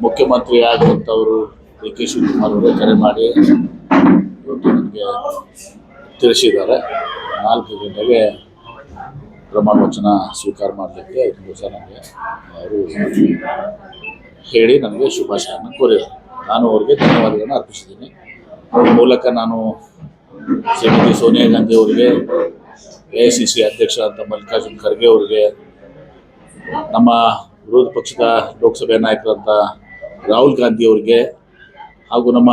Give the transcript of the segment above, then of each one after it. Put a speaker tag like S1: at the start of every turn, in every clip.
S1: ಮುಖ್ಯಮಂತ್ರಿ ಆಗುವಂಥವರು D K Shivakumar ಅವರು ಕರೆ ಮಾಡಿ ಇವತ್ತು ನನಗೆ ತಿಳಿಸಿದ್ದಾರೆ. 4 ಗಂಟೆಗೆ ಪ್ರಮಾಣ ವಚನ ಸ್ವೀಕಾರ ಮಾಡಲಿಕ್ಕೆ ದಿವಸ ನನಗೆ ಅವರು ಹೇಳಿ ನನಗೆ ಶುಭಾಶಯವನ್ನು ಕೋರಿದ್ದಾರೆ. ನಾನು ಅವರಿಗೆ ಧನ್ಯವಾದಗಳನ್ನು ಅರ್ಪಿಸಿದ್ದೀನಿ. ಈ ಮೂಲಕ ನಾನು ಶ್ರೀಮತಿ ಸೋನಿಯಾ ಗಾಂಧಿ ಅವರಿಗೆ, AICC ಅಧ್ಯಕ್ಷ ಅಂತ ಮಲ್ಲಿಕಾರ್ಜುನ್ ಖರ್ಗೆ ಅವರಿಗೆ, ನಮ್ಮ ವಿರೋಧ ಪಕ್ಷದ ಲೋಕಸಭೆ ನಾಯಕರಂತ ರಾಹುಲ್ ಗಾಂಧಿ ಅವರಿಗೆ, ಹಾಗೂ ನಮ್ಮ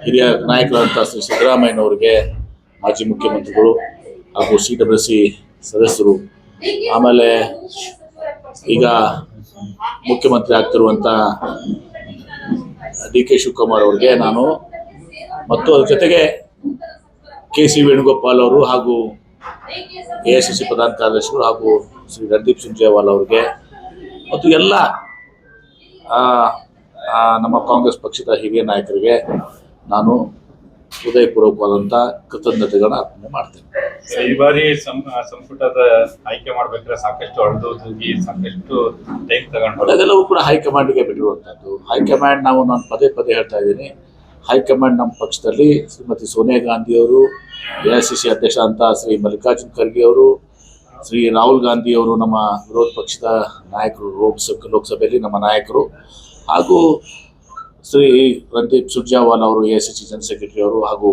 S1: ಹಿರಿಯ ನಾಯಕರಂತ ಶ್ರೀ ಸಿದ್ದರಾಮಯ್ಯನವರಿಗೆ, ಮಾಜಿ ಮುಖ್ಯಮಂತ್ರಿಗಳು ಹಾಗೂ CWC ಸದಸ್ಯರು, ಆಮೇಲೆ ಈಗ ಮುಖ್ಯಮಂತ್ರಿ ಆಗ್ತಿರುವಂಥ ಡಿ ಕೆ ಶಿವಕುಮಾರ್ ಅವರಿಗೆ ನಾನು, ಮತ್ತು ಅದ್ರ ಜೊತೆಗೆ KC ವೇಣುಗೋಪಾಲ್ ಅವರು ಹಾಗೂ AICC ಪ್ರಧಾನ ಕಾರ್ಯದರ್ಶಿಗಳು ಹಾಗೂ ಶ್ರೀ ರಣದೀಪ್ ಸುರ್ಜೇವಾಲಾ ಅವರಿಗೆ, ಮತ್ತು ಎಲ್ಲ ನಮ್ಮ ಕಾಂಗ್ರೆಸ್ ಪಕ್ಷದ ಹಿರಿಯ ನಾಯಕರಿಗೆ ನಾನು ಹೃದಯಪೂರ್ವಕವಾದಂಥ ಕೃತಜ್ಞತೆಗಳನ್ನ ಅರ್ಪಣೆ ಮಾಡ್ತೇನೆ.
S2: ಈ ಬಾರಿ ಸಂಪುಟದ ಆಯ್ಕೆ ಮಾಡ್ಬೇಕಾದ್ರೆ ಸಾಕಷ್ಟು ಅಳದೋಗಿ ಸಾಕಷ್ಟು ಟೈಮ್ ತಗೊಂಡು
S1: ಅದೆಲ್ಲವೂ ಕೂಡ ಹೈಕಮಾಂಡ್ಗೆ ಬಿಟ್ಟಿರುವಂಥದ್ದು. ಹೈಕಮಾಂಡ್ ನಾನು ಪದೇ ಪದೇ ಹೇಳ್ತಾ ಇದ್ದೀನಿ, ಹೈಕಮಾಂಡ್ ನಮ್ಮ ಪಕ್ಷದಲ್ಲಿ ಶ್ರೀಮತಿ ಸೋನಿಯಾ ಗಾಂಧಿ ಅವರು, AICC ಅಧ್ಯಕ್ಷ ಅಂತ ಶ್ರೀ ಮಲ್ಲಿಕಾರ್ಜುನ್ ಖರ್ಗೆ ಅವರು, ಶ್ರೀ ರಾಹುಲ್ ಗಾಂಧಿ ಅವರು ನಮ್ಮ ವಿರೋಧ ಪಕ್ಷದ ನಾಯಕರು, ಲೋಕಸಭೆಯಲ್ಲಿ ನಮ್ಮ ನಾಯಕರು, ಹಾಗೂ ಶ್ರೀ ರಣದೀಪ್ ಸುರ್ಜೇವಾಲಾ ಅವರು AICC ಜನರಲ್ ಸೆಕ್ರೆಟರಿ ಅವರು, ಹಾಗೂ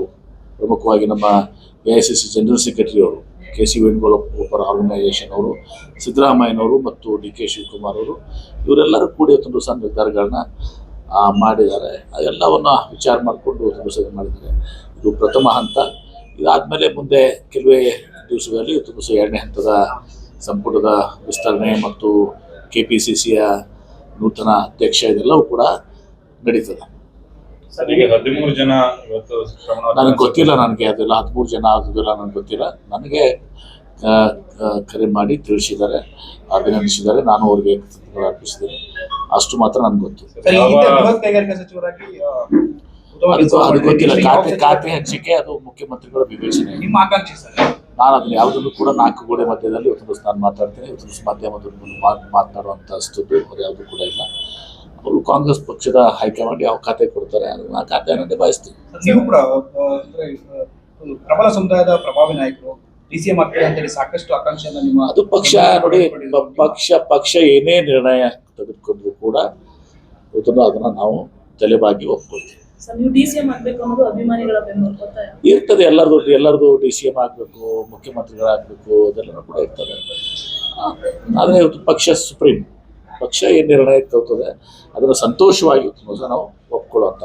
S1: ಪ್ರಮುಖವಾಗಿ ನಮ್ಮ AICC ಜನರಲ್ ಸೆಕ್ರೆಟರಿ ಅವರು KC ವೇಣುಗೋಪಾಲ್ ಆರ್ಗನೈಸೇಷನ್ ಅವರು, ಸಿದ್ದರಾಮಯ್ಯನವರು ಮತ್ತು ಡಿ ಕೆ ಶಿವಕುಮಾರ್ ಅವರು, ಇವರೆಲ್ಲರೂ ಕೂಡಿ ಒಂದು ದಿವಸ ನಿರ್ಧಾರಗಳನ್ನ ಮಾಡಿದ್ದಾರೆ. ಅದೆಲ್ಲವನ್ನು ವಿಚಾರ ಮಾಡಿಕೊಂಡು ಒಂದು ದಿವಸ ಮಾಡಿದ್ದಾರೆ. ಇದು ಪ್ರಥಮ ಹಂತ. ಇದಾದಮೇಲೆ ಮುಂದೆ ಕೆಲವೇ ದಿವಸಗಳಲ್ಲಿ ಒಂದು ದಿವಸ 2ನೇ ಹಂತದ ಸಂಪುಟದ ವಿಸ್ತರಣೆ ಮತ್ತು KPCCಯ ನೂತನ ಅಧ್ಯಕ್ಷ ಇದೆಲ್ಲವೂ ಕೂಡ ನಡೀತದೆ. ನನಗೆ ಗೊತ್ತಿಲ್ಲ, ನನಗೆ ಅದೆಲ್ಲ 13 ಜನ ಆಗೋದಿಲ್ಲ ನನಗೆ ಗೊತ್ತಿಲ್ಲ. ನನಗೆ ಕರೆ ಮಾಡಿ ತಿಳಿಸಿದ್ದಾರೆ, ಅಭಿನಂದಿಸಿದ್ದಾರೆ. ನಾನು ಅವರಿಗೆ ಅರ್ಪಿಸಿದ್ದೇನೆ. ಅಷ್ಟು ಮಾತ್ರ ನನಗೆ ಗೊತ್ತು. ಅದು ಗೊತ್ತಿಲ್ಲ. ಖಾತೆ ಹಂಚಿಕೆ ಅದು ಮುಖ್ಯಮಂತ್ರಿಗಳ ವಿವೇಚನೆ. ನಾನು ಅದನ್ನ ಯಾವುದನ್ನು ಕೂಡ 4 ಗೋಡೆ ಮಧ್ಯದಲ್ಲಿ ಇವತ್ತು ನಾನು ಮಾತಾಡ್ತೇನೆ, ಇವತ್ತು ಮಾಧ್ಯಮದಲ್ಲಿ ಮಾತನಾಡುವಂಥದ್ದು ಅದು ಯಾವುದೂ ಕೂಡ ಇಲ್ಲ. ಅವರು ಕಾಂಗ್ರೆಸ್ ಪಕ್ಷದ ಹೈಕಮಾಂಡ್ ಯಾವ ಖಾತೆ ಕೊಡ್ತಾರೆ ಅದನ್ನು ಆ ಖಾತೆಯನ್ನು ನಿಭಾಯಿಸ್ತೀವಿ.
S3: ನೀವು ಕೂಡ ಪ್ರಬಲ ಸಮುದಾಯದ ಪ್ರಭಾವಿ ನಾಯಕರು, DCM ಆಗ್ತಾರೆ ಅಂತೇಳಿ ಸಾಕಷ್ಟು ಆಕಾಂಕ್ಷೆಯನ್ನು ನಿಮ್ಮ
S1: ಅದು ಪಕ್ಷ ನೋಡಿ, ಪಕ್ಷ ಏನೇ ನಿರ್ಣಯ ತೆಗೆದುಕೊಂಡ್ರು ಕೂಡ ಅದನ್ನು ನಾವು ತಲೆಬಾಗಿ ಒಪ್ಕೊಳ್ತೀವಿ. ಇರ್ತದೆ, ಎಲ್ಲರದು DCM ಆಗಬೇಕು, ಮುಖ್ಯಮಂತ್ರಿಗಳಾಗಬೇಕು, ಅದೆಲ್ಲ ಕೂಡ ಇರ್ತದೆ. ಆದರೆ ಇವತ್ತು ಪಕ್ಷ ಸುಪ್ರೀಂ, ಪಕ್ಷ ಏನು ನಿರ್ಣಯ ತಗೋತದೆ ಅದನ್ನು ಸಂತೋಷವಾಗಿ ನಾವು ಒಪ್ಕೊಳ್ಳುವಂಥ